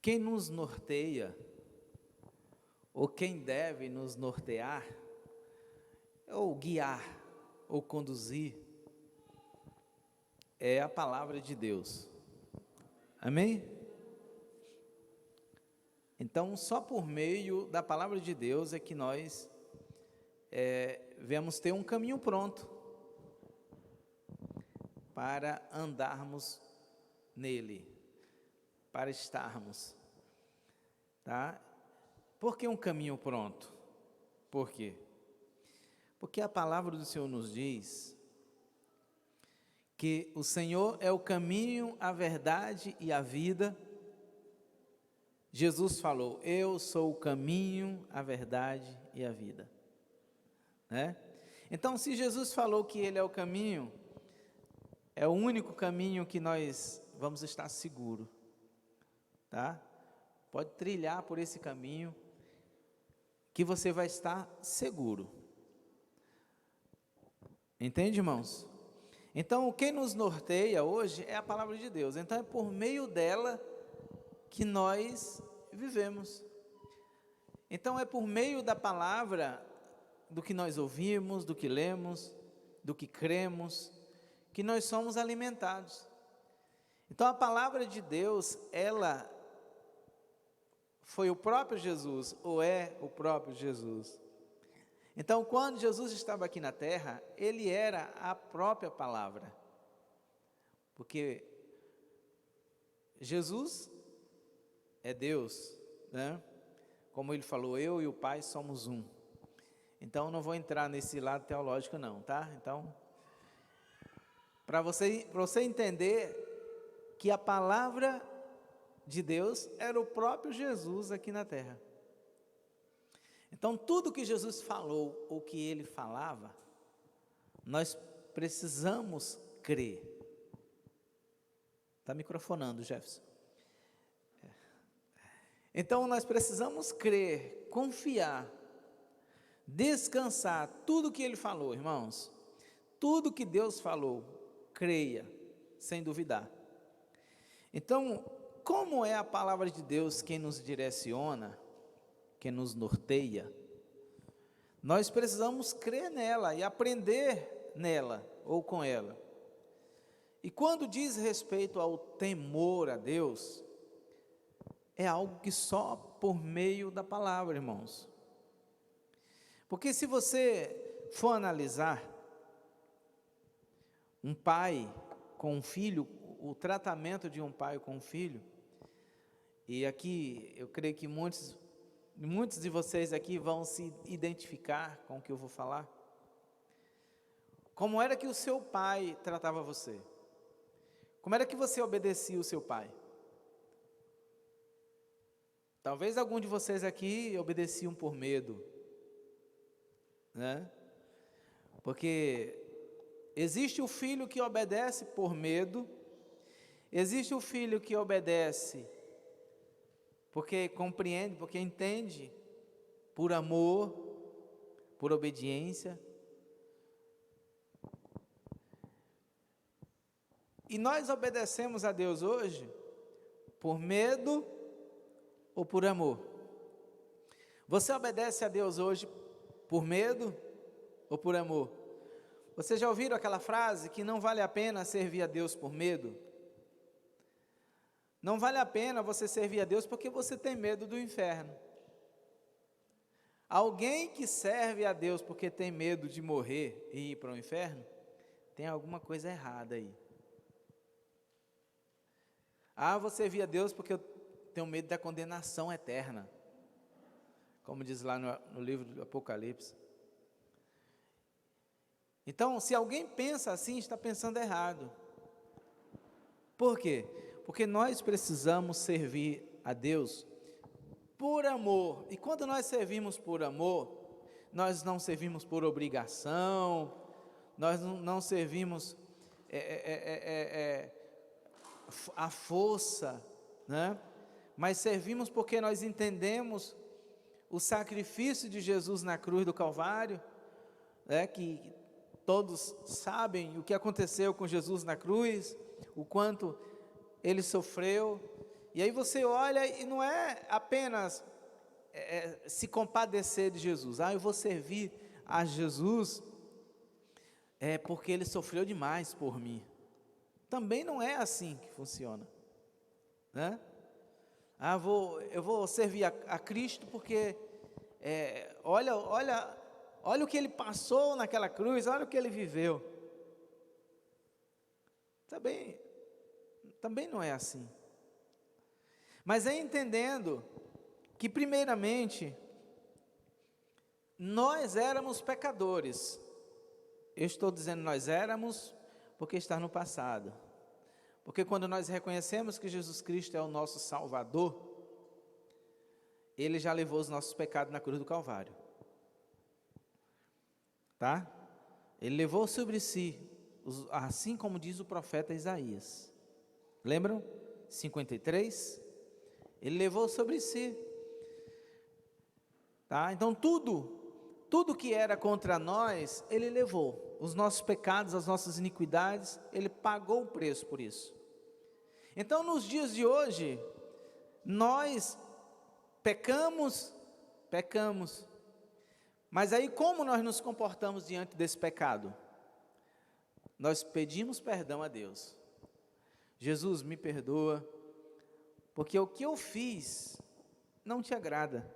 Quem nos norteia, ou quem deve nos nortear, ou guiar, ou conduzir, é a palavra de Deus. Amém? Então, só por meio da palavra de Deus é que nós vamos ter um caminho pronto para andarmos nele, para estarmos, tá? Por que um caminho pronto? Por quê? Porque a palavra do Senhor nos diz que o Senhor é o caminho, a verdade e a vida. Jesus falou: eu sou o caminho, a verdade e a vida, né? Então, se Jesus falou que Ele é o caminho, é o único caminho que nós vamos estar seguros, tá? Pode trilhar por esse caminho, que você vai estar seguro. Entende, irmãos? Então, quem nos norteia hoje é a palavra de Deus. Então, é por meio dela que nós vivemos. Então, é por meio da palavra, do que nós ouvimos, do que lemos, do que cremos, que nós somos alimentados. Então, a palavra de Deus, ela foi o próprio Jesus, ou é o próprio Jesus. Então, quando Jesus estava aqui na terra, Ele era a própria palavra, porque Jesus é Deus, né? Como Ele falou, eu e o Pai somos um. Então, não vou entrar nesse lado teológico não, tá? Então, para você entender que a palavra de Deus era o próprio Jesus aqui na terra. Então, tudo que Jesus falou, ou que Ele falava, nós precisamos crer. Está microfonando, Jefferson. Então, nós precisamos crer, confiar, descansar, tudo que Ele falou, irmãos. Tudo que Deus falou, creia, sem duvidar. Então, como é a palavra de Deus quem nos direciona, que nos norteia, nós precisamos crer nela e aprender nela ou com ela. E quando diz respeito ao temor a Deus, é algo que só por meio da palavra, irmãos. Porque se você for analisar um pai com um filho, o tratamento de um pai com um filho, e aqui eu creio que muitos de vocês aqui vão se identificar com o que eu vou falar. Como era que o seu pai tratava você? Como era que você obedecia o seu pai? Talvez algum de vocês aqui obedeciam por medo, né? Porque existe o filho que obedece por medo, existe o filho que obedece porque compreende, porque entende, por amor, por obediência. E nós obedecemos a Deus hoje por medo ou por amor? Você obedece a Deus hoje por medo ou por amor? Vocês já ouviram aquela frase que não vale a pena servir a Deus por medo? Não vale a pena você servir a Deus porque você tem medo do inferno. Alguém que serve a Deus porque tem medo de morrer e ir para o inferno, tem alguma coisa errada aí. Ah, vou servir a Deus porque eu tenho medo da condenação eterna, como diz lá no livro do Apocalipse. Então, se alguém pensa assim, está pensando errado. Por quê? Porque nós precisamos servir a Deus por amor. E quando nós servimos por amor, nós não servimos por obrigação, nós não servimos à força, né? Mas servimos porque nós entendemos o sacrifício de Jesus na cruz do Calvário, né? Que todos sabem o que aconteceu com Jesus na cruz, o quanto Ele sofreu, E aí você olha e não é apenas se compadecer de Jesus. Eu vou servir a Jesus porque Ele sofreu demais por mim. Também não é assim que funciona, né? Eu vou servir a Cristo porque olha o que Ele passou naquela cruz, olha o que Ele viveu. Também não é assim. Mas é entendendo que primeiramente nós éramos pecadores. Eu estou dizendo nós éramos porque está no passado. Porque quando nós reconhecemos que Jesus Cristo é o nosso Salvador, Ele já levou os nossos pecados na cruz do Calvário. Tá? Ele levou sobre si, assim como diz o profeta Isaías. Lembram? 53. Ele levou sobre si. Tá? Então tudo que era contra nós, Ele levou. Os nossos pecados, as nossas iniquidades, Ele pagou o preço por isso. Então nos dias de hoje, nós pecamos, mas aí como nós nos comportamos diante desse pecado? Nós pedimos perdão a Deus. Jesus, me perdoa, porque o que eu fiz não te agrada.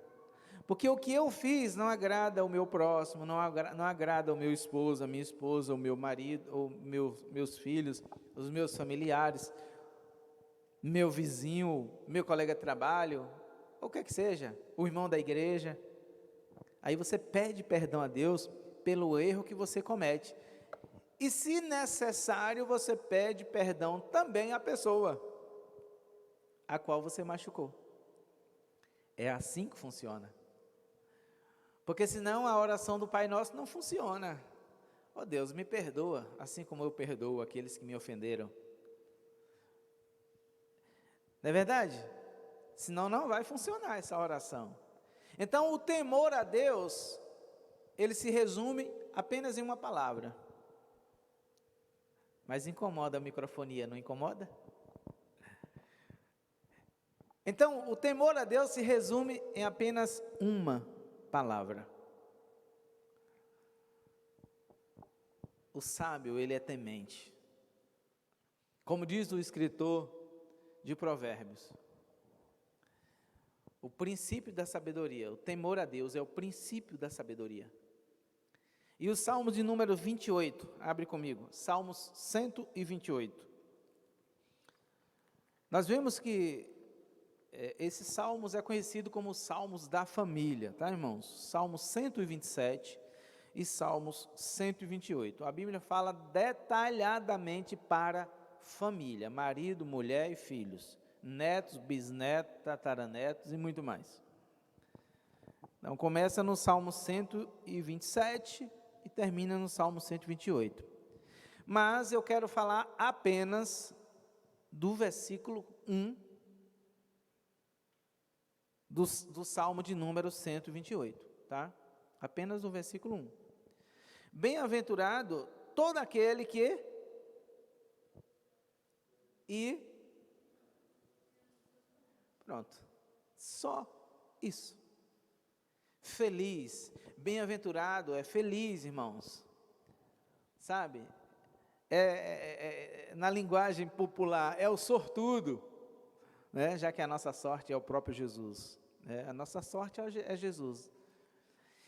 Porque o que eu fiz não agrada ao meu próximo, não agrada ao meu esposo, a minha esposa, ao meu marido, ou meus filhos, os meus familiares, meu vizinho, meu colega de trabalho, ou o que seja, o irmão da igreja. Aí você pede perdão a Deus pelo erro que você comete. E se necessário, você pede perdão também à pessoa a qual você machucou. É assim que funciona. Porque senão a oração do Pai Nosso não funciona. Ó Deus, me perdoa, assim como eu perdoo aqueles que me ofenderam. Não é verdade? Senão não vai funcionar essa oração. Então o temor a Deus, ele se resume apenas em uma palavra. Mas incomoda a microfonia, não incomoda? Então o temor a Deus se resume em apenas uma palavra. O sábio, ele é temente. Como diz o escritor de Provérbios, o princípio da sabedoria, o temor a Deus é o princípio da sabedoria. E o Salmo de número 28, abre comigo, Salmos 128. Nós vemos que esses salmos é conhecido como os salmos da família, tá, irmãos? Salmos 127 e Salmos 128. A Bíblia fala detalhadamente para família, marido, mulher e filhos, netos, bisnetos, tataranetos e muito mais. Então começa no Salmo 127 e termina no Salmo 128. Mas eu quero falar apenas do versículo 1 do Salmo de número 128, tá? Apenas o versículo 1. Bem-aventurado todo aquele que pronto, só isso. Feliz, bem-aventurado é feliz, irmãos, sabe? Na linguagem popular, é o sortudo, né? Já que a nossa sorte é o próprio Jesus, né? A nossa sorte é Jesus.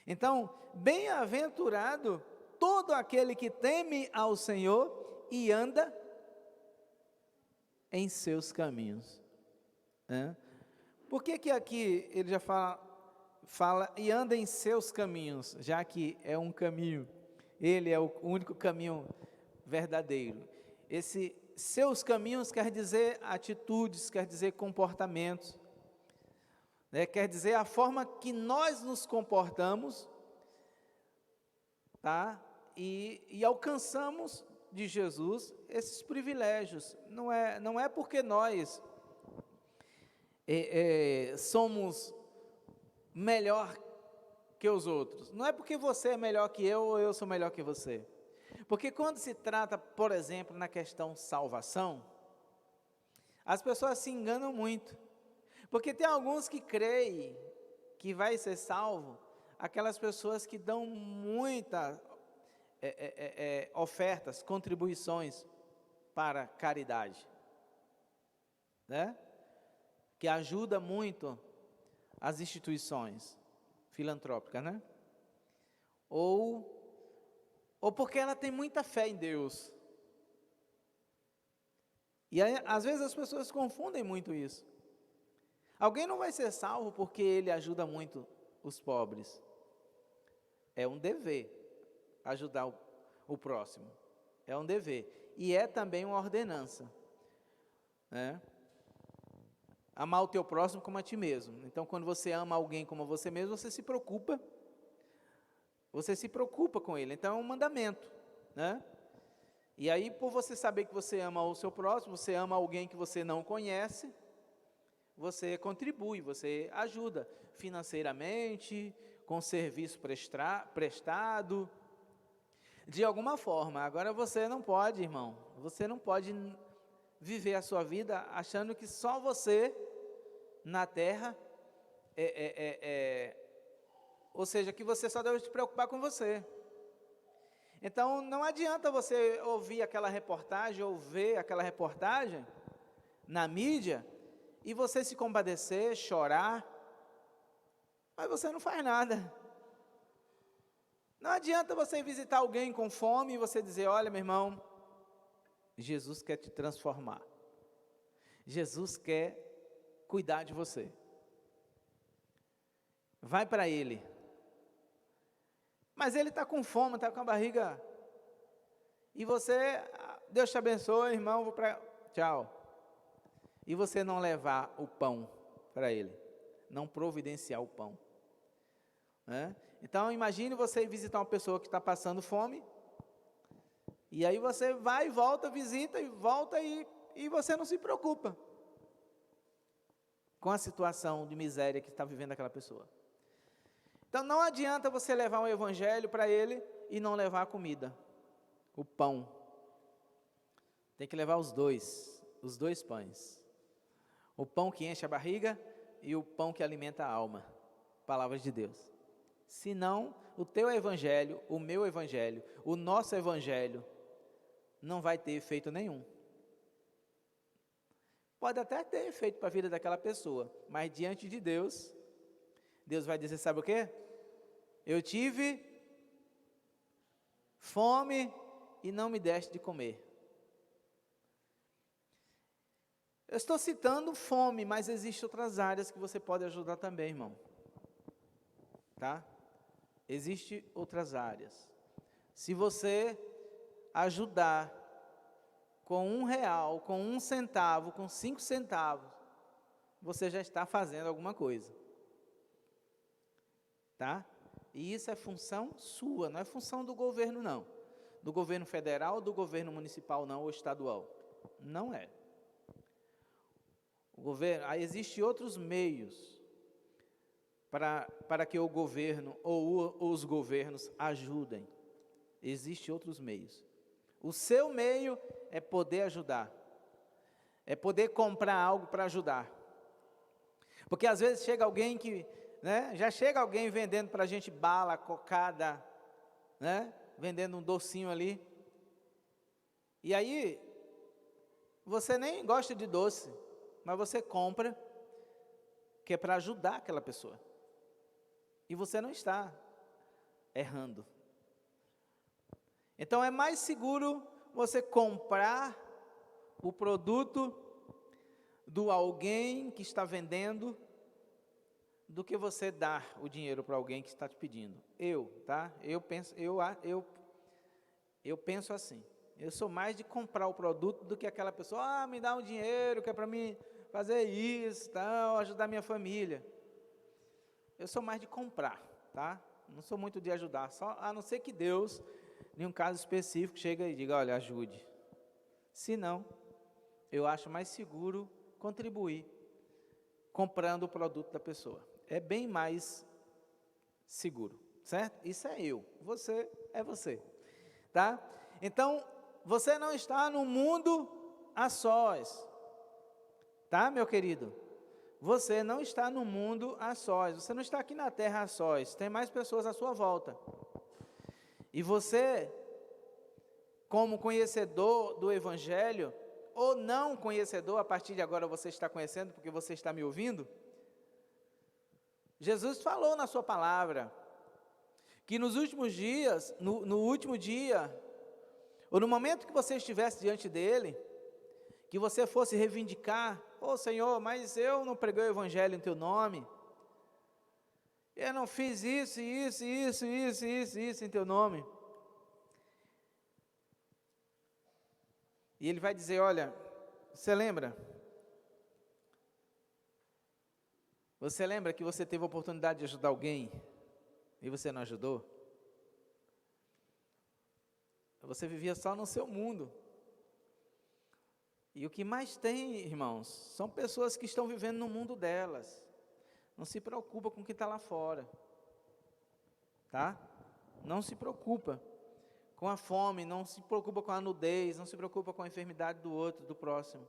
Então, bem-aventurado todo aquele que teme ao Senhor e anda em seus caminhos. Né? Por que aqui ele já fala e anda em seus caminhos, já que é um caminho, ele é o único caminho verdadeiro. Esse seus caminhos quer dizer atitudes, quer dizer comportamentos, né? Quer dizer a forma que nós nos comportamos, tá? E alcançamos de Jesus esses privilégios. Não é porque nós somos melhor que os outros. Não é porque você é melhor que eu ou eu sou melhor que você. Porque quando se trata, por exemplo, na questão salvação, As pessoas se enganam muito, porque tem alguns que creem que vai ser salvo, aquelas pessoas que dão muitas ofertas, contribuições para caridade, né? Que ajuda muito as instituições filantrópicas, né? Ou porque ela tem muita fé em Deus. E aí, às vezes as pessoas confundem muito isso. Alguém não vai ser salvo porque ele ajuda muito os pobres. É um dever ajudar o próximo. É um dever. E é também uma ordenança, né? Amar o teu próximo como a ti mesmo. Então, quando você ama alguém como você mesmo, você se preocupa. Você se preocupa com ele. Então, é um mandamento, né? E aí, por você saber que você ama o seu próximo, você ama alguém que você não conhece, você contribui, você ajuda financeiramente, com serviço prestado, de alguma forma. Agora, você não pode, irmão, você não pode viver a sua vida achando que só você na terra, ou seja, que você só deve se preocupar com você. Então, não adianta você ouvir aquela reportagem, ou ver aquela reportagem na mídia, e você se compadecer, chorar, mas você não faz nada. Não adianta você visitar alguém com fome e você dizer, olha meu irmão, Jesus quer te transformar. Jesus quer cuidar de você. Vai para Ele. Mas ele está com fome, está com a barriga. E você, Deus te abençoe, irmão, vou para... Tchau. E você não levar o pão para ele. Não providenciar o pão. Né? Então, imagine você visitar uma pessoa que está passando fome. E aí você vai, volta, visita e volta e você não se preocupa com a situação de miséria que está vivendo aquela pessoa. Então não adianta você levar um evangelho para ele e não levar a comida, o pão. Tem que levar os dois pães. O pão que enche a barriga e o pão que alimenta a alma. Palavras de Deus. Senão, o teu evangelho, o meu evangelho, o nosso evangelho, não vai ter efeito nenhum. Pode até ter efeito para a vida daquela pessoa, mas diante de Deus, Deus vai dizer, sabe o quê? Eu tive fome e não me deste de comer. Eu estou citando fome, mas existem outras áreas que você pode ajudar também, irmão. Tá? Existem outras áreas. Se você ajudar com R$1, com 1 centavo, com 5 centavos, você já está fazendo alguma coisa. Tá? E isso é função sua, não é função do governo não. Do governo federal, do governo municipal não, ou estadual. Não é. O governo, existem outros meios para que o governo ou os governos ajudem. Existem outros meios. O seu meio é poder ajudar. É poder comprar algo para ajudar. Porque às vezes chega alguém que, né, já chega alguém vendendo para a gente bala, cocada, né, vendendo um docinho ali. E aí, você nem gosta de doce, mas você compra, que é para ajudar aquela pessoa. E você não está errando. Então é mais seguro você comprar o produto do alguém que está vendendo do que você dar o dinheiro para alguém que está te pedindo. Tá? Eu penso assim. Eu sou mais de comprar o produto do que aquela pessoa, me dá um dinheiro que é para mim fazer isso, tal, ajudar minha família. Eu sou mais de comprar, tá? Não sou muito de ajudar, só a não ser que Deus, em um caso específico, chega e diga, olha, ajude. Se não, eu acho mais seguro contribuir comprando o produto da pessoa. É bem mais seguro, certo? Isso é eu, você é você, tá? Então, você não está no mundo a sós. Tá, meu querido? Você não está no mundo a sós, você não está aqui na terra a sós, tem mais pessoas à sua volta. E você, como conhecedor do Evangelho, ou não conhecedor, a partir de agora você está conhecendo, porque você está me ouvindo, Jesus falou na sua palavra, que nos últimos dias, no último dia, ou no momento que você estivesse diante dele, que você fosse reivindicar, Senhor, mas eu não preguei o Evangelho em teu nome, eu não fiz isso em teu nome. E ele vai dizer, olha, você lembra? Você lembra que você teve a oportunidade de ajudar alguém e você não ajudou? Você vivia só no seu mundo. E o que mais tem, irmãos, são pessoas que estão vivendo no mundo delas. Não se preocupa com o que está lá fora. Tá? Não se preocupa com a fome, não se preocupa com a nudez, não se preocupa com a enfermidade do outro, do próximo.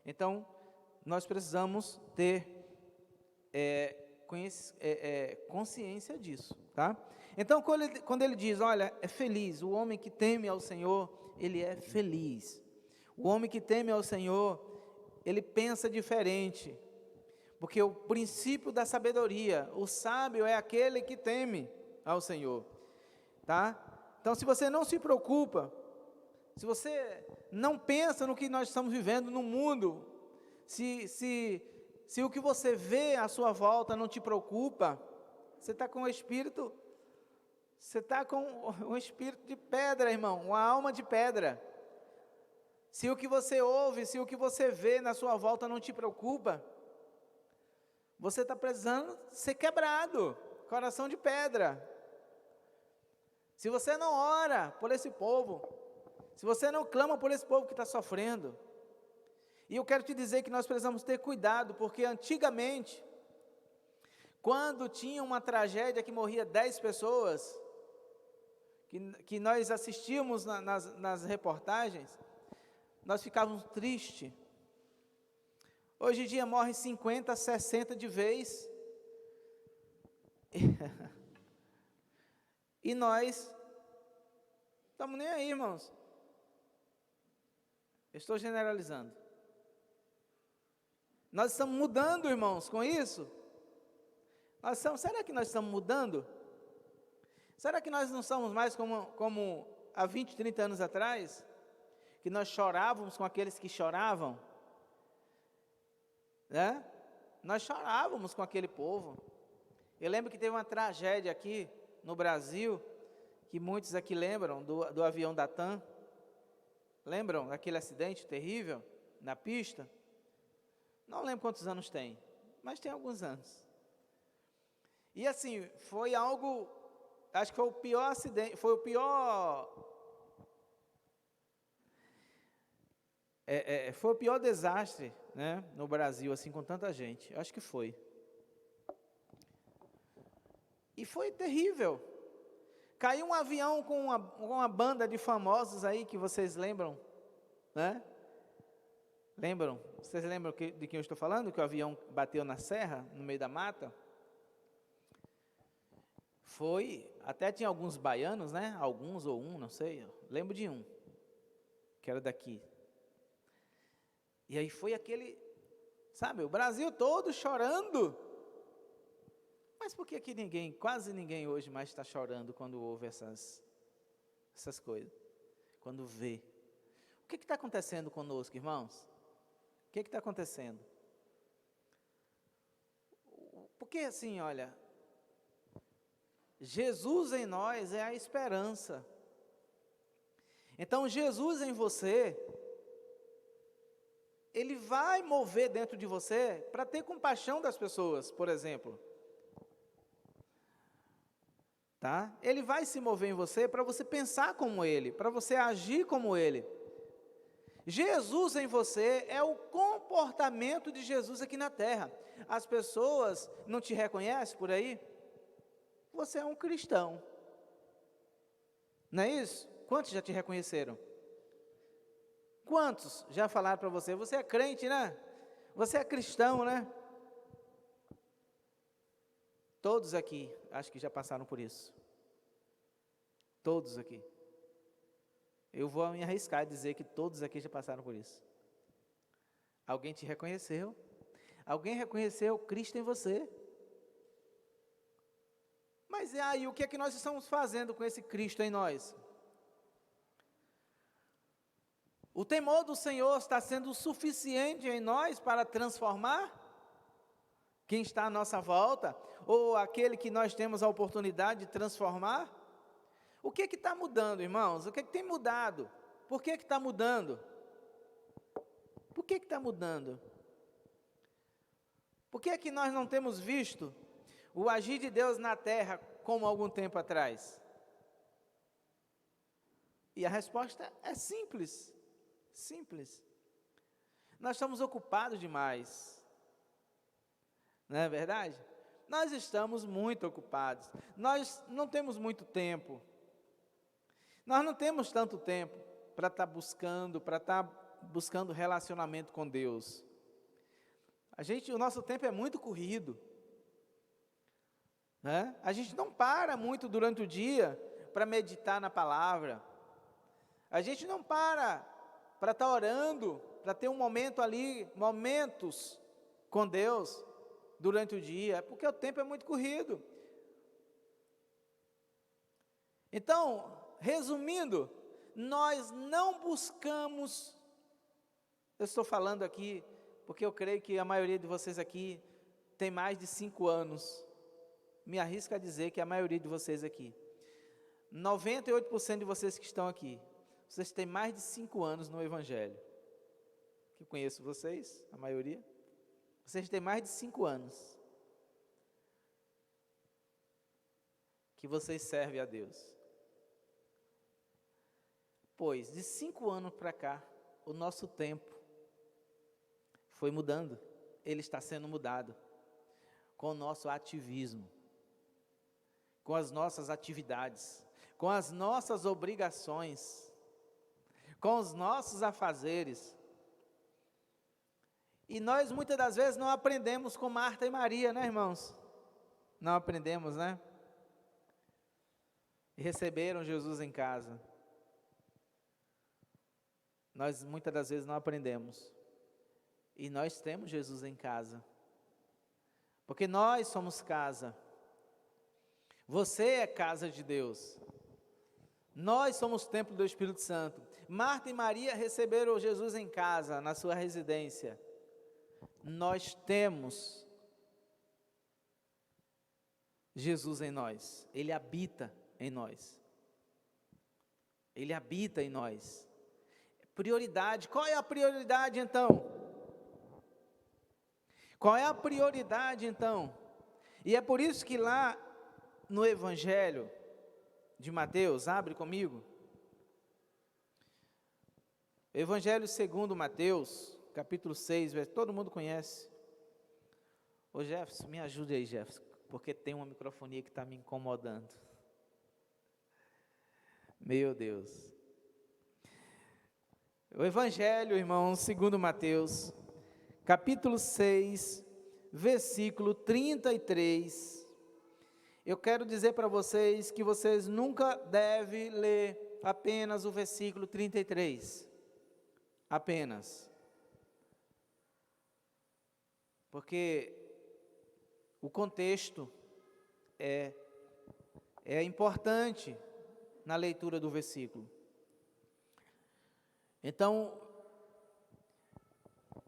Então, nós precisamos ter consciência disso, tá? Então, quando ele diz, olha, é feliz, o homem que teme ao Senhor, ele é feliz. O homem que teme ao Senhor, ele pensa diferente, porque o princípio da sabedoria, o sábio é aquele que teme ao Senhor, tá? Então, se você não se preocupa, se você não pensa no que nós estamos vivendo no mundo, se o que você vê à sua volta não te preocupa, você está com um espírito de pedra, irmão, uma alma de pedra. Se o que você ouve, se o que você vê na sua volta não te preocupa, você está precisando ser quebrado, coração de pedra. Se você não ora por esse povo, se você não clama por esse povo que está sofrendo, e eu quero te dizer que nós precisamos ter cuidado, porque antigamente, quando tinha uma tragédia que morria 10 pessoas, que nós assistíamos nas reportagens, nós ficávamos tristes. Hoje em dia morre 50, 60 de vez, e nós estamos nem aí, irmãos. Eu estou generalizando. Nós estamos mudando, irmãos, com isso? Será que nós estamos mudando? Será que nós não somos mais como há 20, 30 anos atrás? Que nós chorávamos com aqueles que choravam? Né? Nós chorávamos com aquele povo. Eu lembro que teve uma tragédia aqui no Brasil, que muitos aqui lembram, do avião da TAM. Lembram daquele acidente terrível na pista? Não lembro quantos anos tem, mas tem alguns anos. E assim, foi algo, acho que foi o pior acidente, foi o pior desastre, né, no Brasil, assim, com tanta gente. Acho que foi. E foi terrível. Caiu um avião com uma banda de famosos aí, que vocês lembram, né? Lembram? Vocês lembram de quem eu estou falando? Que o avião bateu na serra, no meio da mata? Até tinha alguns baianos, né? Alguns ou um, não sei. Lembro de um, que era daqui. E aí foi aquele, sabe, o Brasil todo chorando. Mas por que quase ninguém hoje mais está chorando quando ouve essas coisas? Quando vê. O que está acontecendo conosco, irmãos? O que está acontecendo? Porque assim, olha, Jesus em nós é a esperança. Então, Jesus em você, Ele vai mover dentro de você para ter compaixão das pessoas, por exemplo. Tá? Ele vai se mover em você para você pensar como Ele, para você agir como Ele. Jesus em você é o comportamento de Jesus aqui na terra. As pessoas não te reconhecem por aí? Você é um cristão. Não é isso? Quantos já te reconheceram? Quantos já falaram para você? Você é crente, né? Você é cristão, né? Todos aqui, acho que já passaram por isso. Todos aqui. Eu vou me arriscar a dizer que todos aqui já passaram por isso. Alguém te reconheceu? Alguém reconheceu Cristo em você? Mas e aí, o que é que nós estamos fazendo com esse Cristo em nós? O temor do Senhor está sendo suficiente em nós para transformar quem está à nossa volta, ou aquele que nós temos a oportunidade de transformar? O que está mudando, irmãos? O que tem mudado? Por que está mudando? Por que está mudando? Por que é que nós não temos visto o agir de Deus na terra como algum tempo atrás? E a resposta é simples, simples. Nós estamos ocupados demais, não é verdade? Nós estamos muito ocupados, nós não temos muito tempo, nós não temos tanto tempo para estar buscando relacionamento com Deus. O nosso tempo é muito corrido, né? A gente não para muito durante o dia para meditar na palavra, a gente não para estar orando, para ter um momento ali, momentos com Deus durante o dia, porque o tempo é muito corrido. Então, resumindo, nós não buscamos, eu estou falando aqui, porque eu creio que a maioria de vocês aqui tem mais de 5 anos, me arrisco a dizer que a maioria de vocês aqui, 98% de vocês que estão aqui, vocês têm mais de 5 anos no Evangelho, que eu conheço vocês, a maioria, vocês têm mais de 5 anos, que vocês servem a Deus. Pois, de 5 anos para cá, o nosso tempo foi mudando, ele está sendo mudado, com o nosso ativismo, com as nossas atividades, com as nossas obrigações, com os nossos afazeres. E nós muitas das vezes não aprendemos com Marta e Maria, né, irmãos? Não aprendemos, né? E receberam Jesus em casa. Nós muitas das vezes não aprendemos. E nós temos Jesus em casa. Porque nós somos casa. Você é casa de Deus. Nós somos templo do Espírito Santo. Marta e Maria receberam Jesus em casa, na sua residência. Nós temos Jesus em nós. Ele habita em nós. Ele habita em nós. Prioridade. Qual é a prioridade então? Qual é a prioridade então? E é por isso que lá no Evangelho de Mateus, abre comigo. Evangelho segundo Mateus, capítulo 6, todo mundo conhece. Ô Jefferson, me ajude aí, Jefferson, porque tem uma microfonia que está me incomodando. Meu Deus. O Evangelho, irmão, segundo Mateus, capítulo 6, versículo 33. Eu quero dizer para vocês que vocês nunca devem ler apenas o versículo 33. Apenas. Porque o contexto é importante na leitura do versículo. Então,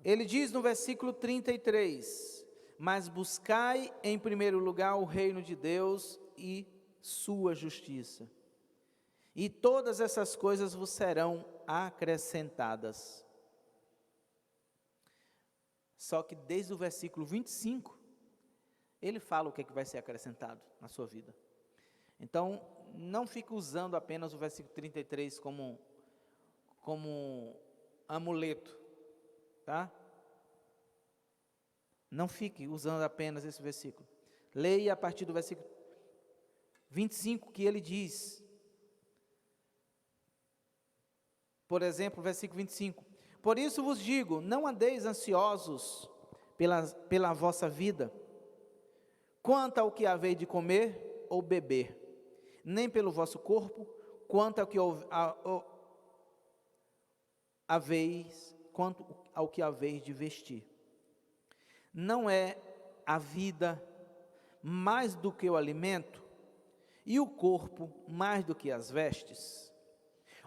ele diz no versículo 33, mas buscai em primeiro lugar o reino de Deus e sua justiça, e todas essas coisas vos serão acrescentadas. Só que desde o versículo 25, ele fala o que é que vai ser acrescentado na sua vida. Então, não fique usando apenas o versículo 33 como amuleto, tá? Não fique usando apenas esse versículo. Leia a partir do versículo 25 que ele diz. Por exemplo, versículo 25. Por isso vos digo, não andeis ansiosos pela vossa vida, quanto ao que haveis de comer ou beber, nem pelo vosso corpo, quanto ao que haveis de vestir. Não é a vida mais do que o alimento, e o corpo mais do que as vestes?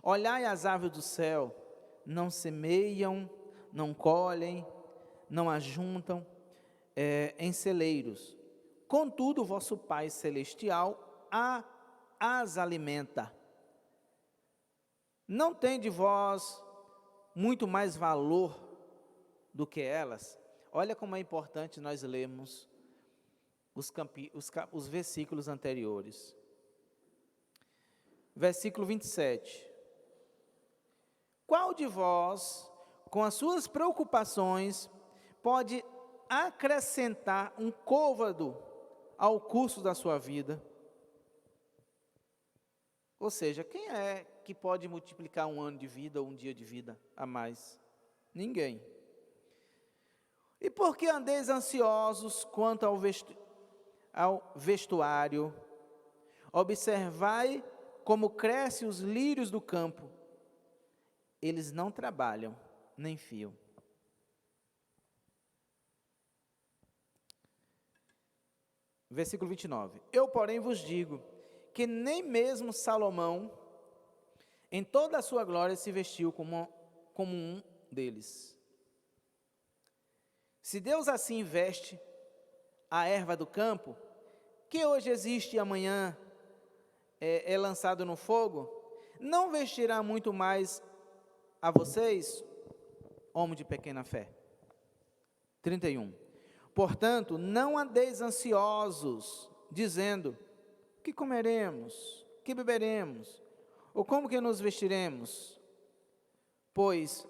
Olhai as aves do céu, não semeiam, não colhem, não ajuntam em celeiros, contudo o vosso Pai Celestial as alimenta. Não tendes vós muito mais valor do que elas? Olha como é importante nós lermos os versículos anteriores. Versículo 27. Qual de vós, com as suas preocupações, pode acrescentar um côvado ao curso da sua vida? Ou seja, quem é que pode multiplicar um ano de vida ou um dia de vida a mais? Ninguém. E por que andeis ansiosos quanto ao vestuário? Observai como crescem os lírios do campo. Eles não trabalham, nem fiam. Versículo 29. Eu, porém, vos digo que nem mesmo Salomão, em toda a sua glória, se vestiu como um deles. Se Deus assim veste a erva do campo, que hoje existe e amanhã é lançado no fogo, não vestirá muito mais a vocês, homem de pequena fé. 31. Portanto, não andeis ansiosos, dizendo: que comeremos, que beberemos, ou como que nos vestiremos? Pois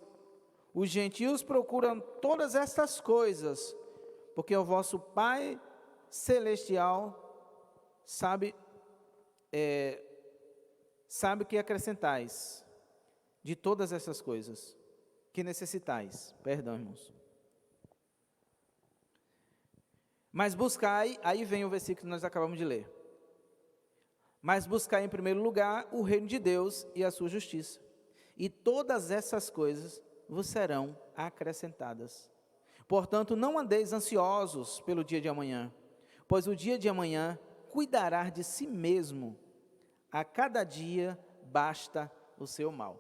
os gentios procuram todas estas coisas, porque o vosso Pai Celestial sabe o que acrescentais de todas essas coisas, que necessitais. Perdão, irmãos. Mas buscai, aí vem o versículo que nós acabamos de ler. Mas buscai em primeiro lugar o reino de Deus e a sua justiça, e todas essas coisas vos serão acrescentadas. Portanto, não andeis ansiosos pelo dia de amanhã, pois o dia de amanhã cuidará de si mesmo. A cada dia basta o seu mal.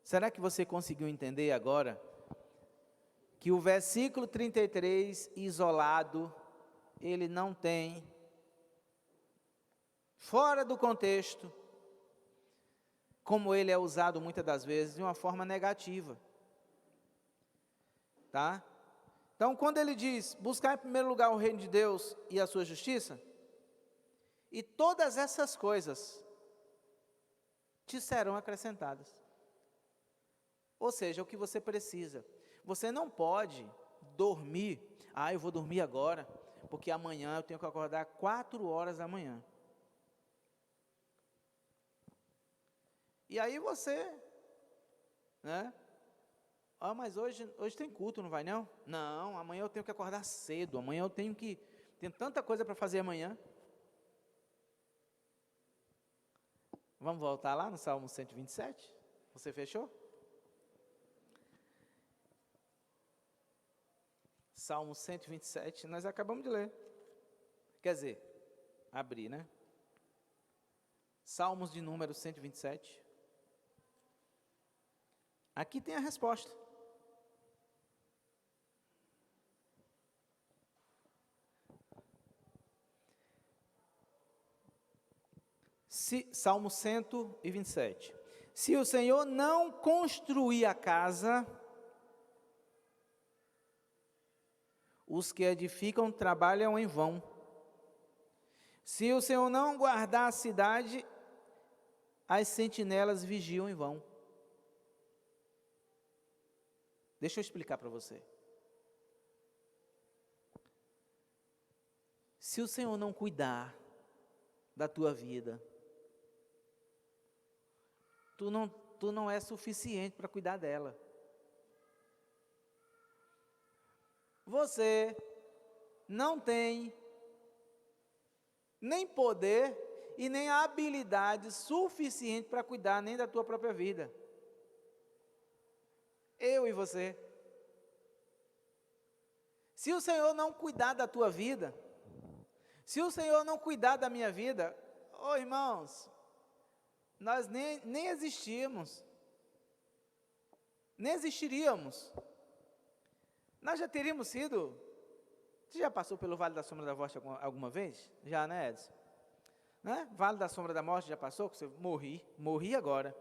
Será que você conseguiu entender agora que o versículo 33, isolado, ele não tem, fora do contexto, como ele é usado muitas das vezes, de uma forma negativa. Tá? Então, quando ele diz, buscar em primeiro lugar o reino de Deus e a sua justiça, e todas essas coisas te serão acrescentadas. Ou seja, o que você precisa. Você não pode dormir, eu vou dormir agora, porque amanhã eu tenho que acordar 4 horas da manhã. E aí você, né? Mas hoje tem culto, não vai não? Não, amanhã eu tenho que acordar cedo, amanhã eu tenho tanta coisa para fazer amanhã. Vamos voltar lá no Salmo 127? Você fechou? Salmo 127, nós acabamos de ler. Quer dizer, abrir, né? Salmos de número 127. Aqui tem a resposta. Salmo 127. Se o Senhor não construir a casa, os que edificam trabalham em vão. Se o Senhor não guardar a cidade, as sentinelas vigiam em vão. Deixa eu explicar para você. Se o Senhor não cuidar da tua vida, tu não é suficiente para cuidar dela. você não tem nem poder e nem habilidade suficiente para cuidar nem da tua própria vida. Eu e você. Se o Senhor não cuidar da tua vida, se o Senhor não cuidar da minha vida, irmãos, nós nem existíamos. Nem existiríamos. Nós já teríamos sido. Você já passou pelo Vale da Sombra da Morte alguma vez? Já, né, Edson? Né? Vale da Sombra da Morte já passou? Você morri agora.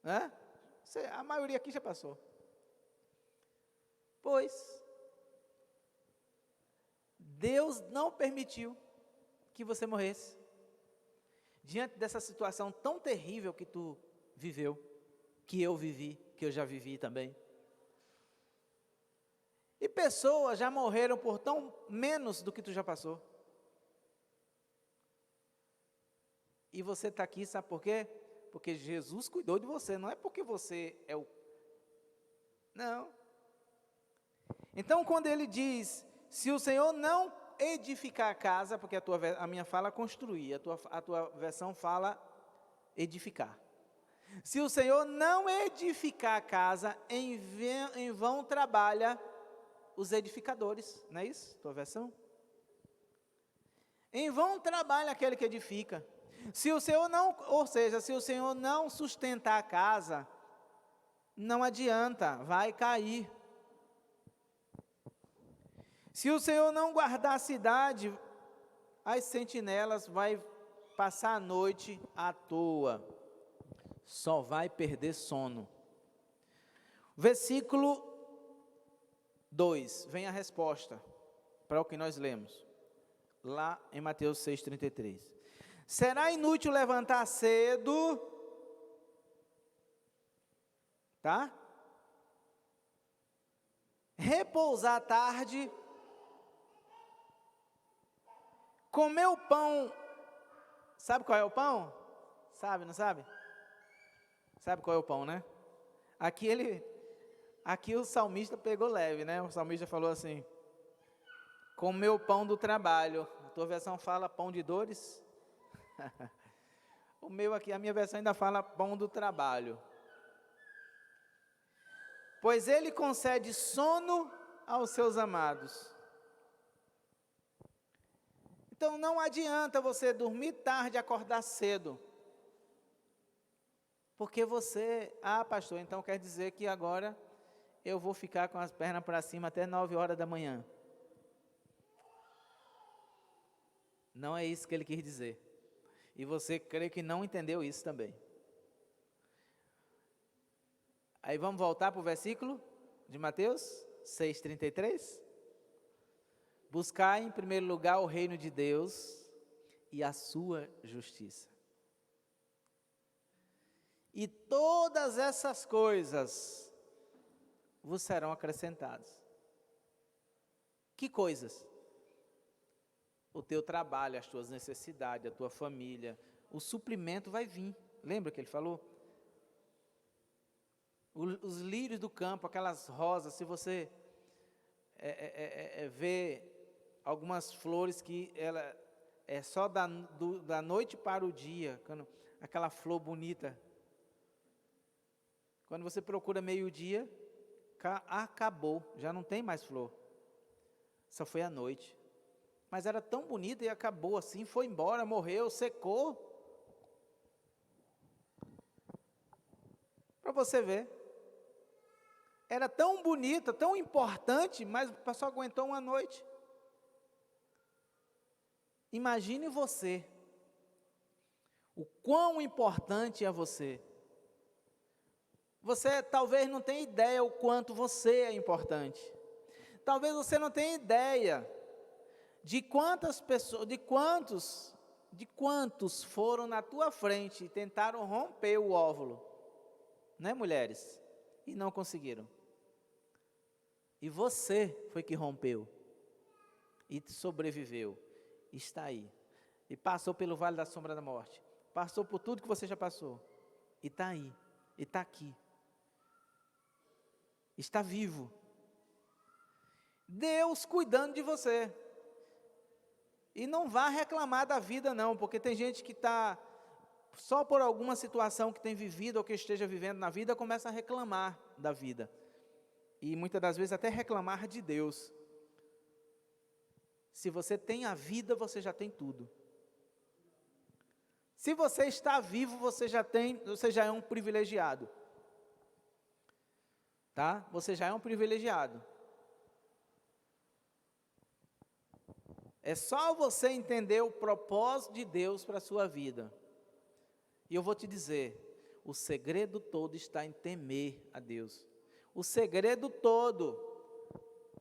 Né? A maioria aqui já passou. Pois, Deus não permitiu que você morresse. Diante dessa situação tão terrível que tu viveu, que eu vivi, que eu já vivi também. E pessoas já morreram por tão menos do que tu já passou. E você está aqui, sabe por quê? Porque Jesus cuidou de você, não é porque você é o... Não. Então, quando ele diz, se o Senhor não edificar a casa, porque a minha fala construir, a tua versão fala edificar. Se o Senhor não edificar a casa, em vão trabalha os edificadores, não é isso? Tua versão? Em vão trabalha aquele que edifica. Se o Senhor não, ou seja, se o Senhor não sustentar a casa, não adianta, vai cair. Se o Senhor não guardar a cidade, as sentinelas vai passar a noite à toa. Só vai perder sono. Versículo 2, vem a resposta para o que nós lemos, lá em Mateus 6,33. Será inútil levantar cedo, tá? Repousar tarde, comer o pão, sabe qual é o pão? Sabe, não sabe? Sabe qual é o pão, né? Aqui o salmista pegou leve, né? O salmista falou assim, comer o pão do trabalho. A tua versão fala pão de dores? A minha versão ainda fala pão do trabalho. Pois ele concede sono aos seus amados. Então não adianta você dormir tarde e acordar cedo. Porque você, pastor, então quer dizer que agora eu vou ficar com as pernas para cima até 9 horas da manhã. Não é isso que ele quis dizer. E você crê que não entendeu isso também. Aí vamos voltar para o versículo de Mateus 6,33. Buscar em primeiro lugar o reino de Deus e a sua justiça. E todas essas coisas vos serão acrescentadas. Que coisas? O teu trabalho, as tuas necessidades, a tua família, o suprimento vai vir. Lembra que ele falou? Os lírios do campo, aquelas rosas, se você vê algumas flores que ela é só da noite para o dia, aquela flor bonita. Quando você procura meio-dia, acabou, já não tem mais flor. Só foi à noite. Mas era tão bonita e acabou assim, foi embora, morreu, secou. Para você ver. Era tão bonita, tão importante, mas só aguentou uma noite. Imagine você. O quão importante é você. Você talvez não tenha ideia o quanto você é importante. Talvez você não tenha ideia de quantas pessoas, de quantos foram na tua frente e tentaram romper o óvulo, né, mulheres? E não conseguiram. E você foi que rompeu e sobreviveu, está aí. E passou pelo vale da sombra da morte, passou por tudo que você já passou, e está aí, e está aqui. Está vivo. Deus cuidando de você. E não vá reclamar da vida não, porque tem gente que está, só por alguma situação que tem vivido ou que esteja vivendo na vida, começa a reclamar da vida. E muitas das vezes até reclamar de Deus. Se você tem a vida, você já tem tudo. Se você está vivo, você já é um privilegiado. Tá? Você já é um privilegiado. É só você entender o propósito de Deus para a sua vida. E eu vou te dizer, o segredo todo está em temer a Deus. O segredo todo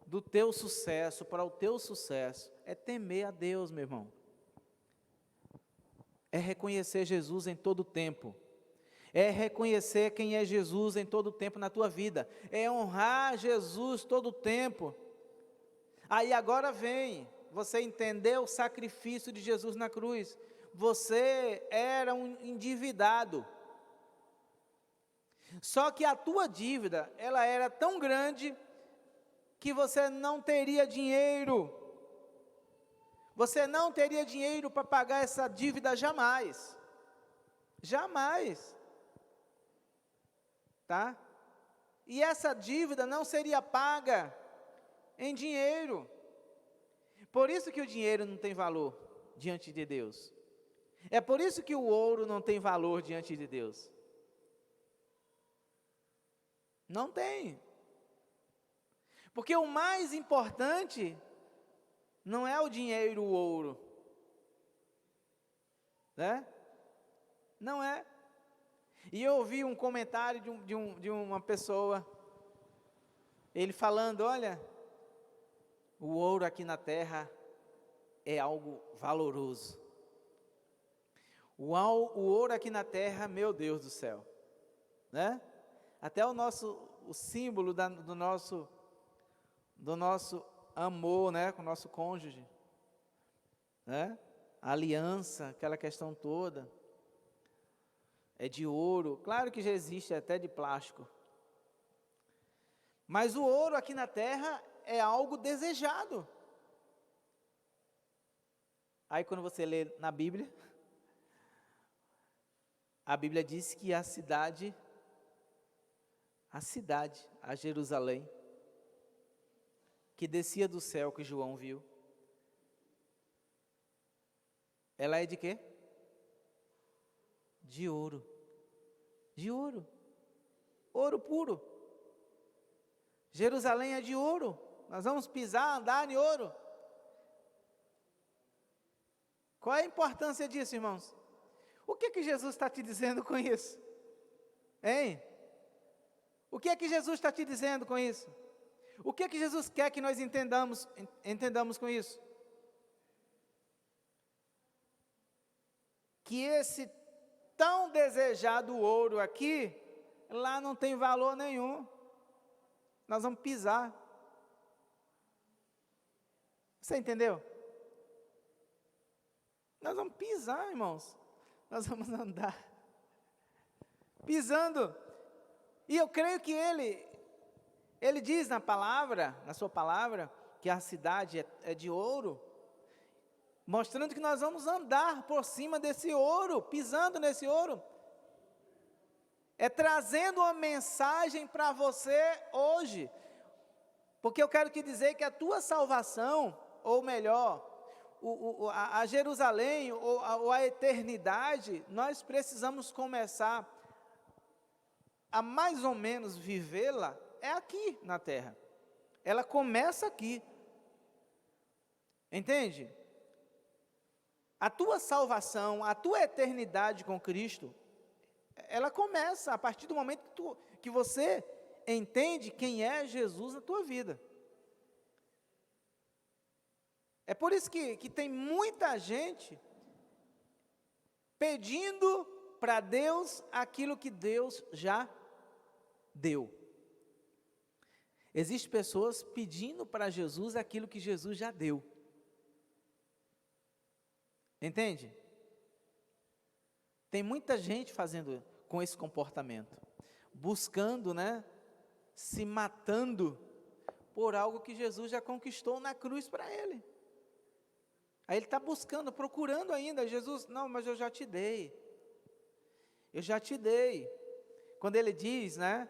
do teu sucesso, para o teu sucesso, é temer a Deus, meu irmão. É reconhecer Jesus em todo o tempo. É reconhecer quem é Jesus em todo o tempo na tua vida. É honrar Jesus todo o tempo. Aí agora vem, você entendeu o sacrifício de Jesus na cruz. Você era um endividado. Só que a tua dívida, ela era tão grande que você não teria dinheiro. Você não teria dinheiro para pagar essa dívida jamais. Jamais. Tá? E essa dívida não seria paga em dinheiro. Por isso que o dinheiro não tem valor diante de Deus. É por isso que o ouro não tem valor diante de Deus. Não tem. Porque o mais importante não é o dinheiro, o ouro. Né? Não é. E eu ouvi um comentário de uma pessoa, ele falando, olha, o ouro aqui na terra é algo valoroso. O ouro aqui na terra, meu Deus do céu. Né? Até o símbolo do nosso amor, né, com o nosso cônjuge, né, a aliança, aquela questão toda, é de ouro. Claro que já existe até de plástico, mas o ouro aqui na terra é algo desejado. Aí quando você lê na Bíblia, a Bíblia diz que a cidade, a Jerusalém, que descia do céu, que João viu, ela é de quê? De ouro. De ouro. Ouro puro. Jerusalém é de ouro. Nós vamos pisar, andar em ouro. Qual é a importância disso, irmãos? O que Jesus está te dizendo com isso? Hein? O que é que Jesus está te dizendo com isso? O que é que Jesus quer que nós entendamos com isso? Que esse tão desejado ouro aqui, lá não tem valor nenhum. Nós vamos pisar. Você entendeu? Nós vamos pisar, irmãos. Nós vamos andar pisando. E eu creio que ele diz na sua palavra, que a cidade é de ouro, mostrando que nós vamos andar por cima desse ouro, pisando nesse ouro. É trazendo uma mensagem para você hoje, porque eu quero te dizer que a tua salvação, ou melhor, a Jerusalém, ou a eternidade, nós precisamos começar a mais ou menos vivê-la, é aqui na terra. Ela começa aqui. Entende? A tua salvação, a tua eternidade com Cristo, ela começa a partir do momento que você entende quem é Jesus na tua vida. É por isso que tem muita gente pedindo para Deus aquilo que Deus já deu. Existem pessoas pedindo para Jesus aquilo que Jesus já deu. Entende? Tem muita gente fazendo com esse comportamento, buscando, né, se matando por algo que Jesus já conquistou na cruz para ele. Aí ele está buscando, procurando ainda. Jesus, não, mas eu já te dei. Eu já te dei. Quando ele diz, né,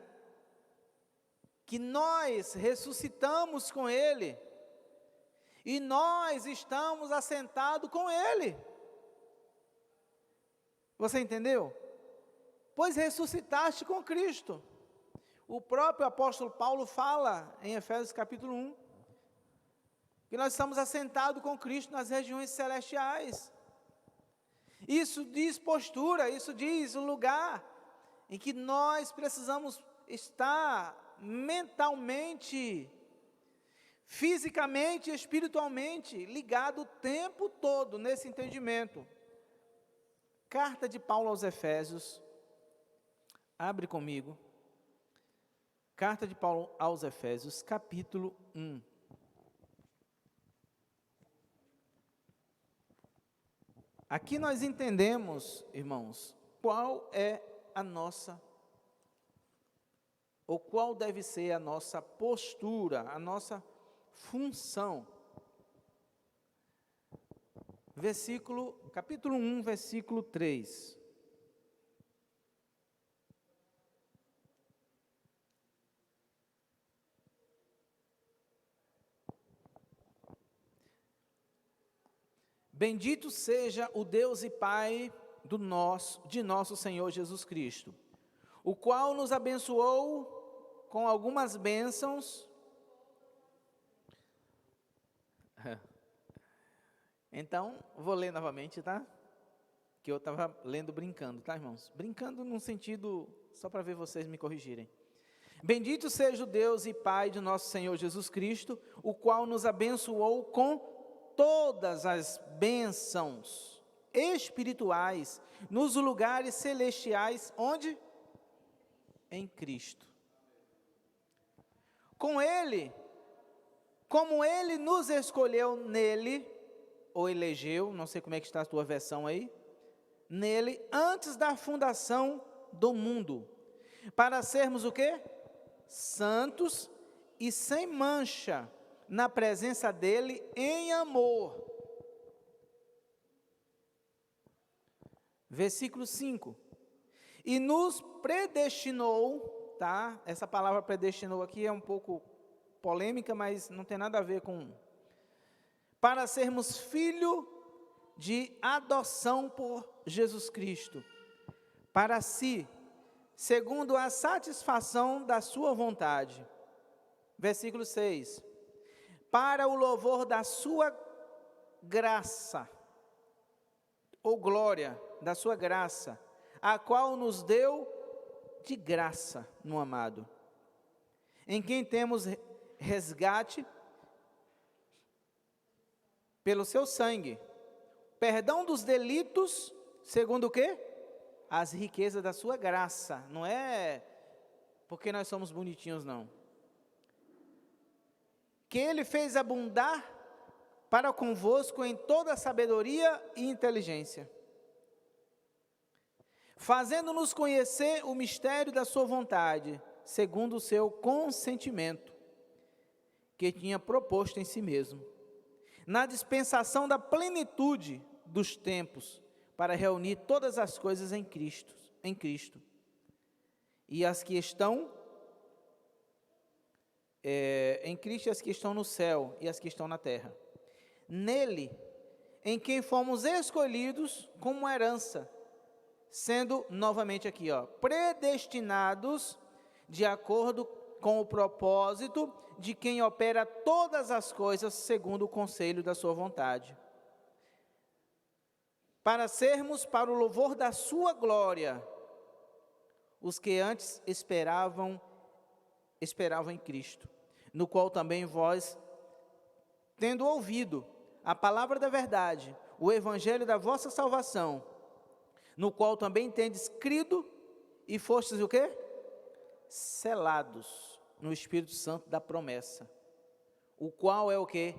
que nós ressuscitamos com ele, e nós estamos assentados com ele. Você entendeu? Pois ressuscitaste com Cristo. O próprio apóstolo Paulo fala em Efésios capítulo 1, que nós estamos assentados com Cristo nas regiões celestiais. Isso diz postura, isso diz o lugar em que nós precisamos estar mentalmente, fisicamente e espiritualmente ligado o tempo todo nesse entendimento. Carta de Paulo aos Efésios, abre comigo. Carta de Paulo aos Efésios, capítulo 1. Aqui nós entendemos, irmãos, qual é a nossa, ou qual deve ser a nossa postura, a nossa função. Capítulo 1, versículo 3. Bendito seja o Deus e Pai de nosso Senhor Jesus Cristo, o qual nos abençoou com algumas bênçãos. Então, vou ler novamente, tá? Que eu estava lendo brincando, tá, irmãos? Brincando num sentido, só para ver vocês me corrigirem. Bendito seja o Deus e Pai de nosso Senhor Jesus Cristo, o qual nos abençoou com todas as bênçãos espirituais nos lugares celestiais, onde? Em Cristo. Com Ele, como Ele nos escolheu nele, ou elegeu, não sei como é que está a tua versão aí, nele, antes da fundação do mundo, para sermos o quê? Santos e sem mancha, na presença dele em amor. Versículo 5. E nos predestinou, tá? Essa palavra predestinou aqui é um pouco polêmica, mas não tem nada a ver com... Para sermos filho de adoção por Jesus Cristo, para si, segundo a satisfação da sua vontade. Versículo 6. Para o louvor da sua graça, ou glória, da sua graça, a qual nos deu de graça no amado, em quem temos resgate pelo seu sangue, perdão dos delitos, segundo o quê? As riquezas da sua graça, não é porque nós somos bonitinhos, não. Que ele fez abundar para convosco em toda sabedoria e inteligência, fazendo-nos conhecer o mistério da sua vontade, segundo o seu consentimento, que tinha proposto em si mesmo, na dispensação da plenitude dos tempos, para reunir todas as coisas em Cristo, e as que estão em Cristo, as que estão no céu e as que estão na terra. Nele, em quem fomos escolhidos como herança, sendo, novamente aqui, predestinados de acordo com o propósito de quem opera todas as coisas segundo o conselho da sua vontade, para sermos para o louvor da sua glória, os que antes esperavam em Cristo, no qual também vós, tendo ouvido a palavra da verdade, o evangelho da vossa salvação, no qual também tendes crido e fostes o quê? Selados no Espírito Santo da promessa, o qual é o quê?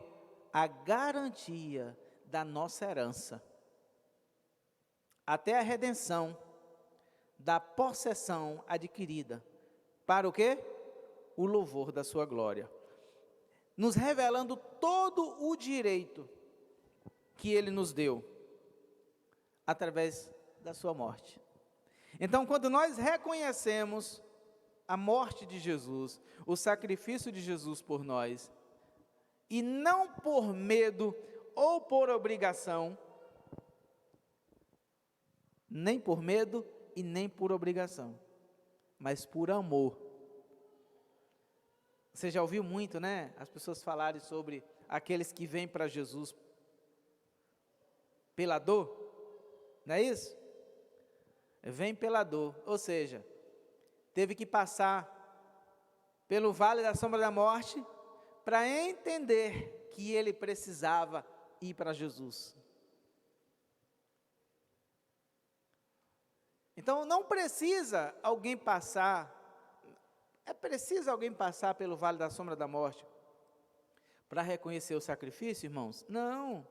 A garantia da nossa herança, até a redenção da possessão adquirida, para o quê? O louvor da sua glória. nos revelando todo o direito que Ele nos deu, através da sua morte. Então, quando nós reconhecemos a morte de Jesus, o sacrifício de Jesus por nós, e não por medo ou por obrigação, nem por medo e nem por obrigação, mas por amor. Você já ouviu muito, né? As pessoas falarem sobre aqueles que vêm para Jesus pela dor, não é isso? Vem pela dor, ou seja, teve que passar pelo vale da sombra da morte para entender que ele precisava ir para Jesus. Então não precisa alguém passar, preciso alguém passar pelo vale da sombra da morte para reconhecer o sacrifício, irmãos? Não.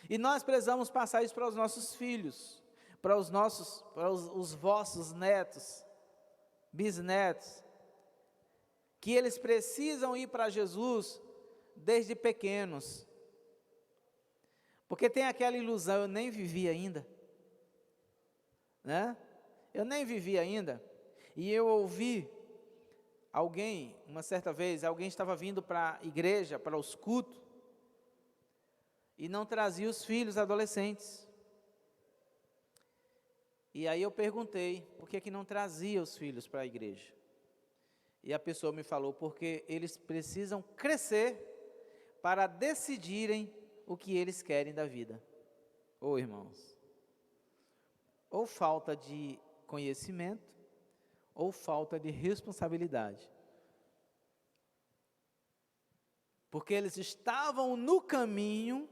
E nós precisamos passar isso para os nossos filhos, para os vossos netos, bisnetos, que eles precisam ir para Jesus desde pequenos, porque tem aquela ilusão, eu nem vivi ainda, né? Eu nem vivi ainda, e eu ouvi alguém, uma certa vez, alguém estava vindo para a igreja, para os cultos, e não trazia os filhos adolescentes. E aí eu perguntei, por que não trazia os filhos para a igreja? E a pessoa me falou, porque eles precisam crescer para decidirem o que eles querem da vida. Ô irmãos, ou falta de conhecimento, ou falta de responsabilidade. Porque eles estavam no caminho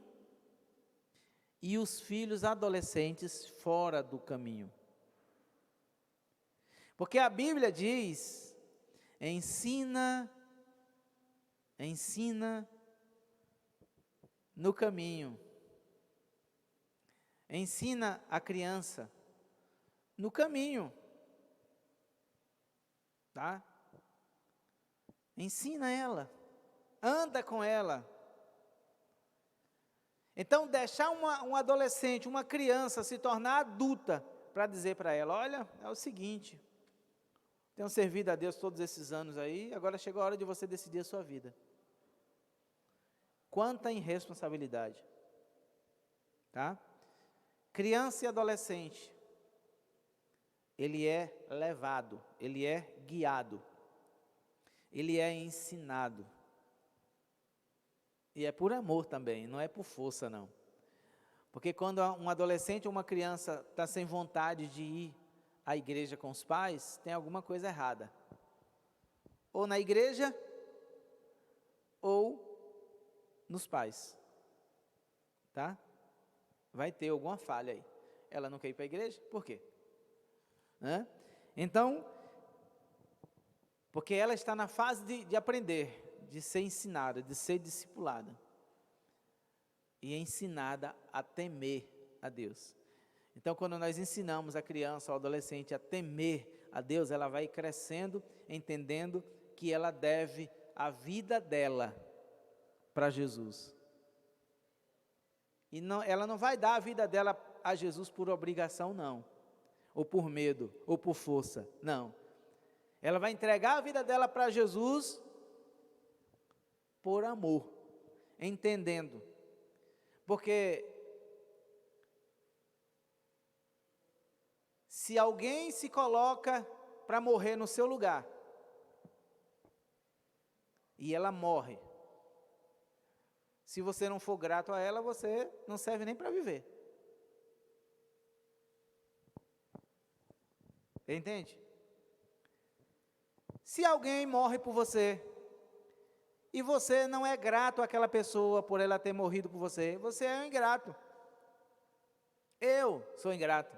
e os filhos adolescentes fora do caminho. Porque a Bíblia diz, ensina no caminho. Ensina a criança no caminho. Tá? Ensina ela, anda com ela. Então, deixar um adolescente, uma criança se tornar adulta, para dizer para ela, olha, é o seguinte, tenho servido a Deus todos esses anos aí, agora chegou a hora de você decidir a sua vida. Quanta irresponsabilidade, tá? Criança e adolescente, ele é levado, ele é guiado, ele é ensinado, e é por amor também, não é por força não, porque quando um adolescente ou uma criança está sem vontade de ir à igreja com os pais, tem alguma coisa errada, ou na igreja, ou nos pais, tá? Vai ter alguma falha aí, ela não quer ir para a igreja, por quê? Então, porque ela está na fase de aprender, de ser ensinada, de ser discipulada, e ensinada a temer a Deus. Então, quando nós ensinamos a criança ou adolescente a temer a Deus, ela vai crescendo, entendendo que ela deve a vida dela para Jesus. E ela não vai dar a vida dela a Jesus por obrigação, não, ou por medo, ou por força, não. Ela vai entregar a vida dela para Jesus por amor, entendendo, porque se alguém se coloca para morrer no seu lugar, e ela morre, se você não for grato a ela, você não serve nem para viver. Entende? Se alguém morre por você, e você não é grato àquela pessoa por ela ter morrido por você, você é um ingrato. Eu sou ingrato.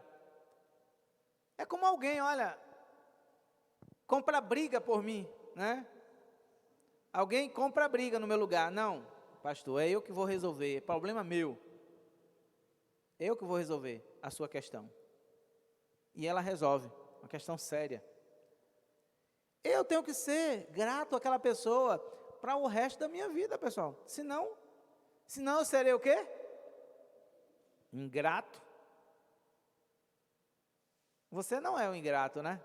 É como alguém, olha, compra briga por mim, né? Alguém compra briga no meu lugar. Não, pastor, é eu que vou resolver, é problema meu. Eu que vou resolver a sua questão. E ela resolve, uma questão séria. Eu tenho que ser grato àquela pessoa, para o resto da minha vida, pessoal. Senão eu serei o quê? Ingrato. Você não é um ingrato, né?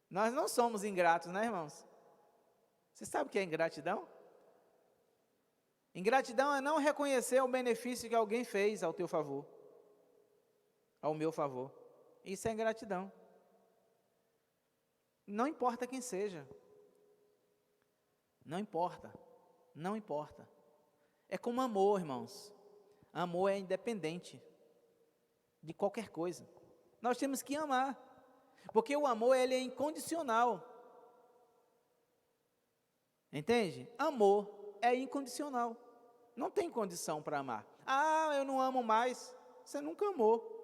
Nós não somos ingratos, né, irmãos? Você sabe o que é ingratidão? Ingratidão é não reconhecer o benefício que alguém fez ao teu favor, ao meu favor. Isso é ingratidão. Não importa quem seja. Não importa. Não importa. É como amor, irmãos. Amor é independente de qualquer coisa. Nós temos que amar. Porque o amor, ele é incondicional. Entende? Amor é incondicional. Não tem condição para amar. Ah, eu não amo mais. Você nunca amou.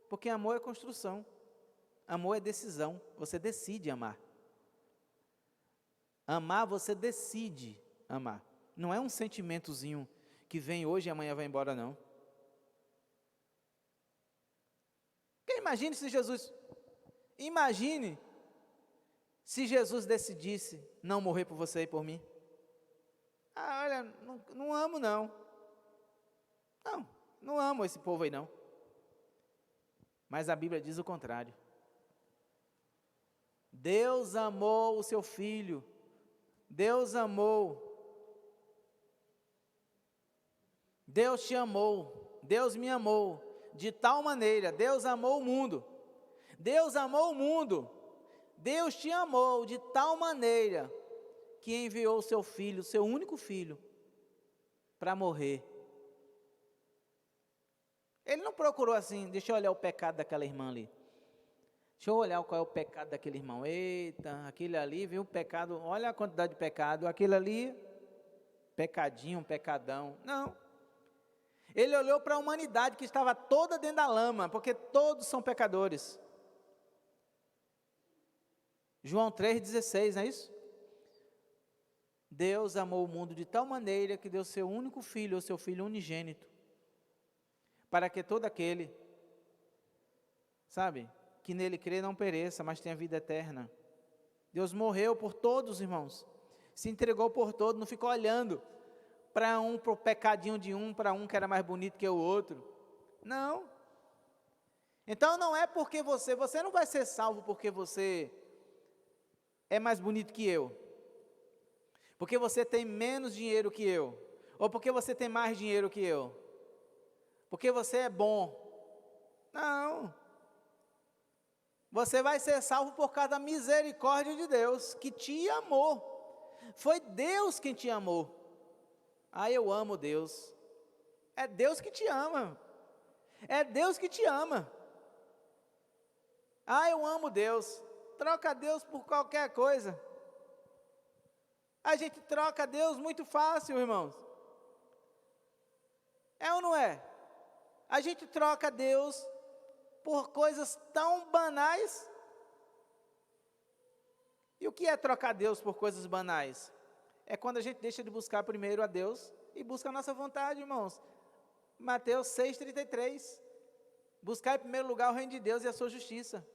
Porque amor é construção. Amor é decisão. Você decide amar. Amar, você decide amar. Não é um sentimentozinho que vem hoje e amanhã vai embora, não. Porque imagine se Jesus decidisse não morrer por você e por mim. Ah, olha, não amo não. Não amo esse povo aí não. Mas a Bíblia diz o contrário. Deus amou o seu Filho. Deus amou. Deus te amou. Deus me amou. De tal maneira, Deus amou o mundo. Deus amou o mundo. Deus te amou de tal maneira que enviou o seu Filho, o seu único Filho, para morrer. Ele não procurou assim, deixa eu olhar o pecado daquela irmã ali. Deixa eu olhar qual é o pecado daquele irmão. Eita, aquele ali, viu o pecado, olha a quantidade de pecado. Aquele ali, pecadinho, pecadão. Não. Ele olhou para a humanidade que estava toda dentro da lama, porque todos são pecadores. João 3,16, não é isso? Deus amou o mundo de tal maneira que deu seu único filho, o seu filho unigênito, para que todo aquele, sabe, que nele crê não pereça, mas tenha vida eterna. Deus morreu por todos, irmãos, se entregou por todos, não ficou olhando para o pecadinho de um, para um que era mais bonito que o outro. Não. Então não é porque você não vai ser salvo porque você é mais bonito que eu, porque você tem menos dinheiro que eu, ou porque você tem mais dinheiro que eu, porque você é bom. Não. Você vai ser salvo por causa da misericórdia de Deus, que te amou. Foi Deus quem te amou. Ah, eu amo Deus. É Deus que te ama. É Deus que te ama. Ah, eu amo Deus. Troca Deus por qualquer coisa. A gente troca Deus muito fácil, irmãos. É ou não é? A gente troca Deus por coisas tão banais. E o que é trocar Deus por coisas banais? É quando a gente deixa de buscar primeiro a Deus e busca a nossa vontade, irmãos. Mateus 6,33. Buscar em primeiro lugar o reino de Deus e a sua justiça.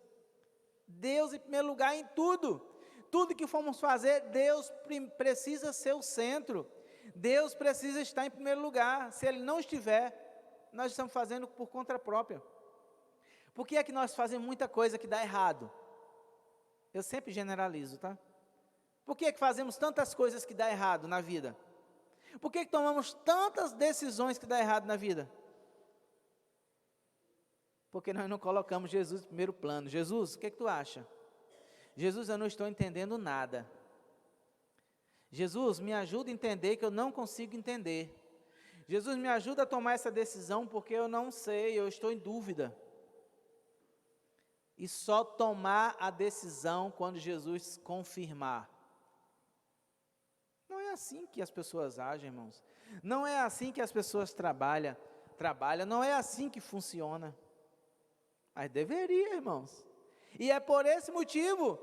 Deus em primeiro lugar em tudo. Tudo que formos fazer, Deus precisa ser o centro. Deus precisa estar em primeiro lugar. Se Ele não estiver, nós estamos fazendo por conta própria. Por que é que nós fazemos muita coisa que dá errado? Eu sempre generalizo, tá? Por que é que fazemos tantas coisas que dá errado na vida? Por que é que tomamos tantas decisões que dá errado na vida? Porque nós não colocamos Jesus em primeiro plano. Jesus, o que é que tu acha? Jesus, eu não estou entendendo nada. Jesus, me ajuda a entender que eu não consigo entender. Jesus, me ajuda a tomar essa decisão porque eu não sei, eu estou em dúvida. E só tomar a decisão quando Jesus confirmar. Não é assim que as pessoas agem, irmãos. Não é assim que as pessoas trabalham. Não é assim que funciona. Mas deveria, irmãos. E é por esse motivo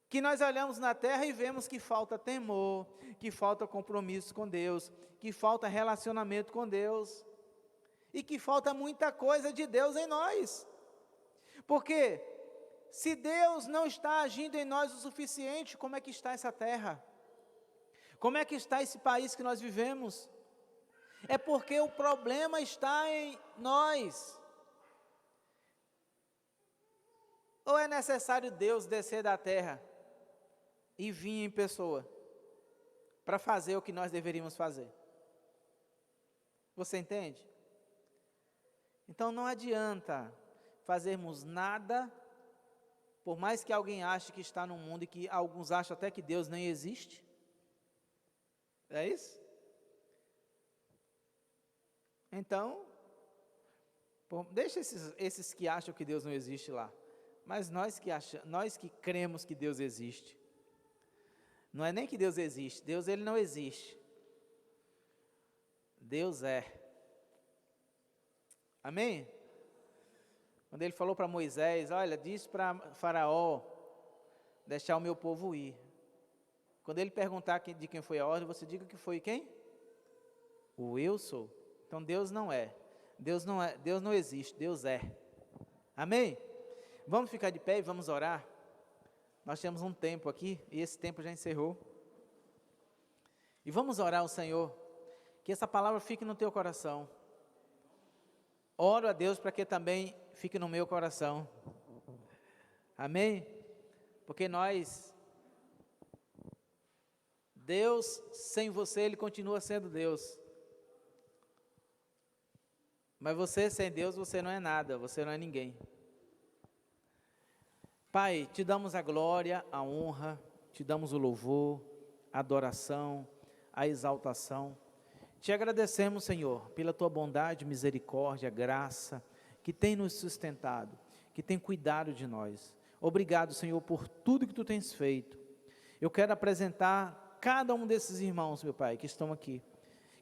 que nós olhamos na terra e vemos que falta temor, que falta compromisso com Deus, que falta relacionamento com Deus, e que falta muita coisa de Deus em nós. Porque Se Deus não está agindo em nós o suficiente, como é que está essa terra? Como é que está esse país que nós vivemos? É porque o problema está em nós. Ou é necessário Deus descer da terra e vir em pessoa para fazer o que nós deveríamos fazer? Você entende? Então não adianta fazermos nada, por mais que alguém ache que está no mundo e que alguns acham até que Deus nem existe. É isso? Então, deixa esses que acham que Deus não existe lá. Mas nós que cremos que Deus existe, não é nem que Deus existe, Deus ele não existe. Deus é. Amém? Quando ele falou para Moisés, olha, diz para Faraó deixar o meu povo ir. Quando ele perguntar de quem foi a ordem, você diga que foi quem? O eu sou. Então Deus não é. Deus não existe, Deus é. Amém? Vamos ficar de pé e vamos orar. Nós temos um tempo aqui e esse tempo já encerrou. E vamos orar ao Senhor, que essa palavra fique no teu coração. Oro a Deus para que também fique no meu coração. Amém? Porque Deus, sem você, Ele continua sendo Deus. Mas você, sem Deus, você não é nada, você não é ninguém. Pai, te damos a glória, a honra, te damos o louvor, a adoração, a exaltação. Te agradecemos, Senhor, pela tua bondade, misericórdia, graça, que tem nos sustentado, que tem cuidado de nós. Obrigado, Senhor, por tudo que tu tens feito. Eu quero apresentar cada um desses irmãos, meu Pai, que estão aqui,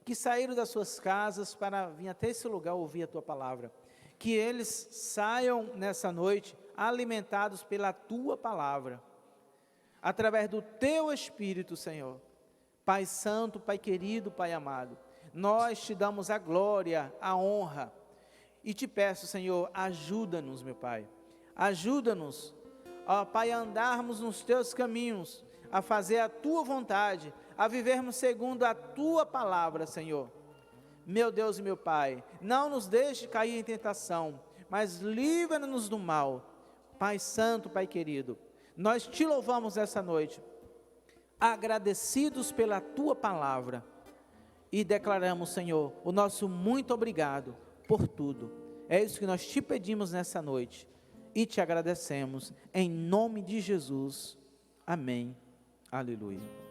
que saíram das suas casas para vir até esse lugar ouvir a tua palavra. Que eles saiam nessa noite alimentados pela tua palavra, através do teu Espírito, Senhor. Pai santo, Pai querido, Pai amado, nós te damos a glória, a honra, e te peço, Senhor, ajuda-nos, meu Pai, ajuda-nos, ó Pai, a andarmos nos teus caminhos, a fazer a tua vontade, a vivermos segundo a tua palavra, Senhor. Meu Deus e meu Pai, não nos deixe cair em tentação, mas livra-nos do mal. Pai santo, Pai querido, nós te louvamos essa noite, agradecidos pela tua palavra, e declaramos, Senhor, o nosso muito obrigado por tudo. É isso que nós te pedimos nessa noite, e te agradecemos, em nome de Jesus. Amém. Aleluia.